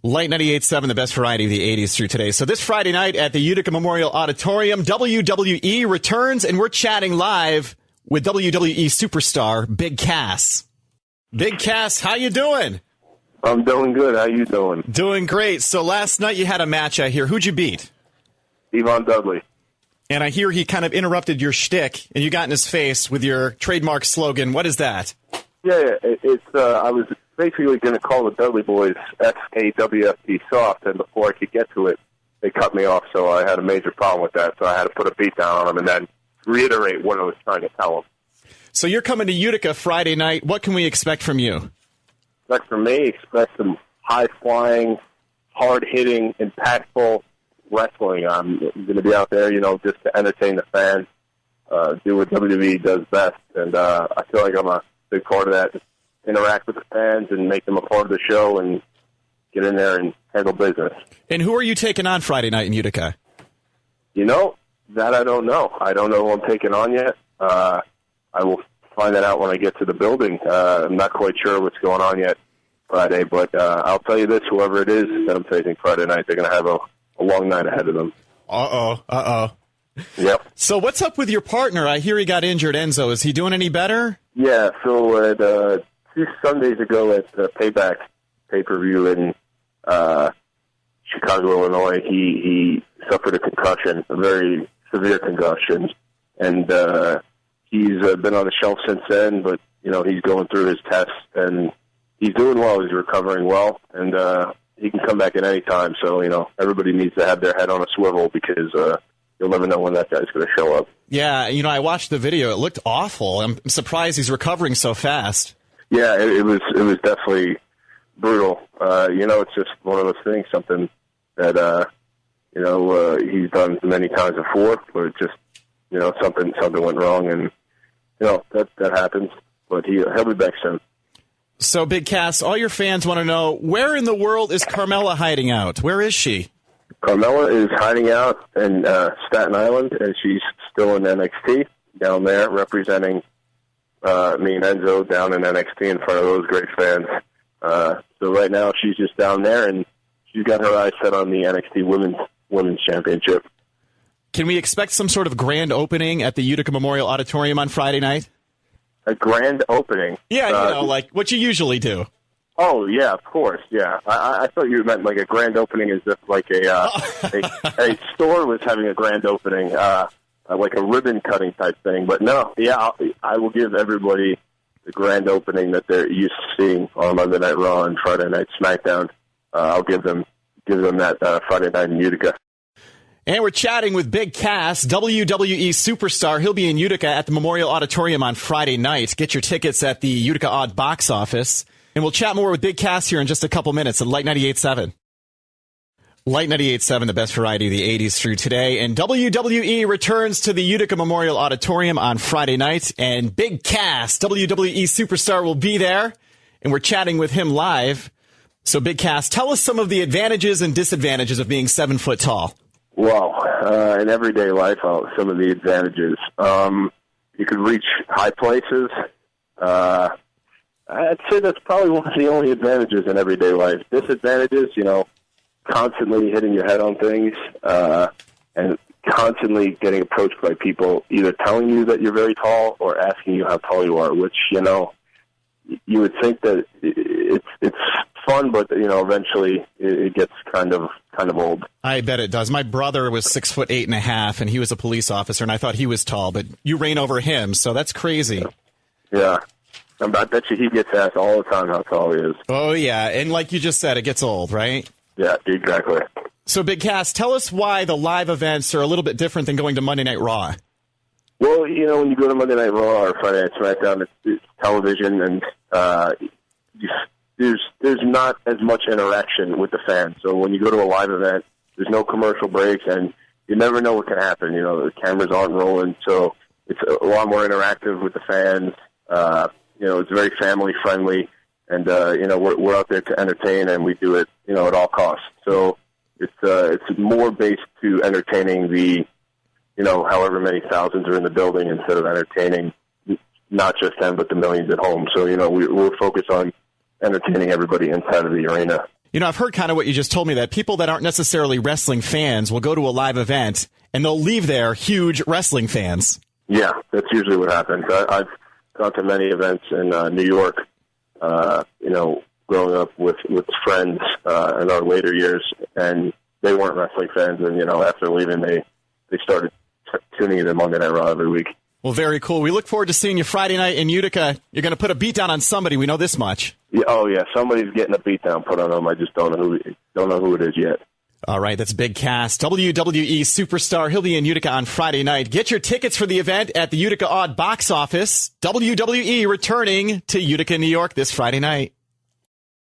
Light 98.7, the best variety of the 80s through today. So this Friday night at the Utica Memorial Auditorium, WWE returns, and we're chatting live with WWE superstar Big Cass. Big Cass, how you doing? I'm doing good. How you doing? Doing great. So last night you had a match, I hear. Who'd you beat? Yvonne Dudley. And I hear he kind of interrupted your shtick, and you got in his face with your trademark slogan. What is that? Yeah, I was basically going to call the Dudley Boys SKWFT soft, and before I could get to it, they cut me off, so I had a major problem with that, so I had to put a beat down on them and then reiterate what I was trying to tell them. So you're coming to Utica Friday night. What can we expect from you? Expect some high-flying, hard-hitting, impactful wrestling. I'm going to be out there, just to entertain the fans, do what WWE does best, and I feel like I'm a big part of that. Just interact with the fans and make them a part of the show and get in there and handle business. And who are you taking on Friday night in Utica? That I don't know. I don't know who I'm taking on yet. I will find that out when I get to the building. I'm not quite sure what's going on yet Friday, but I'll tell you this, whoever it is that I'm facing Friday night, they're going to have a long night ahead of them. Uh-oh. Yep. So what's up with your partner? I hear he got injured, Enzo. Is he doing any better? Yeah, so 2 Sundays ago at the Payback pay-per-view in Chicago, Illinois, he suffered a concussion, a very severe concussion, and he's been on the shelf since then, but, he's going through his tests, and he's doing well. He's recovering well, and he can come back at any time, so, everybody needs to have their head on a swivel because you'll never know when that guy's going to show up. Yeah, I watched the video. It looked awful. I'm surprised he's recovering so fast. Yeah, it was definitely brutal. It's just one of those things, something that, he's done many times before, but it just, something went wrong, and, that happens. But he'll be back soon. So, Big Cass, all your fans want to know, where in the world is Carmella hiding out? Where is she? Carmella is hiding out in Staten Island, and she's still in NXT down there, representing me and Enzo down in NXT in front of those great fans. So right now she's just down there, and she's got her eyes set on the NXT Women's Championship. Can we expect some sort of grand opening at the Utica Memorial Auditorium on Friday night? A grand opening? Yeah, like what you usually do. Oh, yeah, of course, yeah. I thought you meant like a grand opening as if like a store was having a grand opening, like a ribbon-cutting type thing. But no, yeah, I will give everybody the grand opening that they're used to seeing on Monday Night Raw and Friday Night SmackDown. I'll give them that Friday night in Utica. And we're chatting with Big Cass, WWE superstar. He'll be in Utica at the Memorial Auditorium on Friday night. Get your tickets at the Utica Aud box office. And we'll chat more with Big Cass here in just a couple minutes at Light 98.7. Light 98.7, the best variety of the 80s through today. And WWE returns to the Utica Memorial Auditorium on Friday night. And Big Cass, WWE superstar, will be there. And we're chatting with him live. So, Big Cass, tell us some of the advantages and disadvantages of being 7 foot tall. Well, in everyday life, some of the advantages. You could reach high places. I'd say that's probably one of the only advantages in everyday life. Disadvantages, constantly hitting your head on things and constantly getting approached by people either telling you that you're very tall or asking you how tall you are, which, you would think that it's fun, but, eventually it gets kind of old. I bet it does. My brother was 6'8.5", and he was a police officer, and I thought he was tall, but you reign over him, so that's crazy. Yeah. I bet you he gets asked all the time how tall he is. Oh, yeah. And like you just said, it gets old, right? Yeah, exactly. So, Big Cass, tell us why the live events are a little bit different than going to Monday Night Raw. Well, when you go to Monday Night Raw or Friday Night SmackDown, it's television, and there's not as much interaction with the fans. So when you go to a live event, there's no commercial breaks, and you never know what can happen. The cameras aren't rolling, so it's a lot more interactive with the fans. It's very family friendly, and we're out there to entertain, and we do it at all costs. So it's more based to entertaining the however many thousands are in the building instead of entertaining not just them but the millions at home. So we're focused on entertaining everybody inside of the arena. You know, I've heard kind of what you just told me, that people that aren't necessarily wrestling fans will go to a live event and they'll leave there huge wrestling fans. Yeah, that's usually what happens. I've gone to many events in New York, growing up with friends in our later years, and they weren't wrestling fans. And, after leaving, they started tuning into Monday Night Raw every week. Well, very cool. We look forward to seeing you Friday night in Utica. You're going to put a beat down on somebody. We know this much. Yeah, oh, yeah. Somebody's getting a beat down put on them. I just don't know who it is yet. All right, that's Big Cass, WWE superstar. He'll be in Utica on Friday night. Get your tickets for the event at the Utica Aud box office. WWE returning to Utica, New York this Friday night.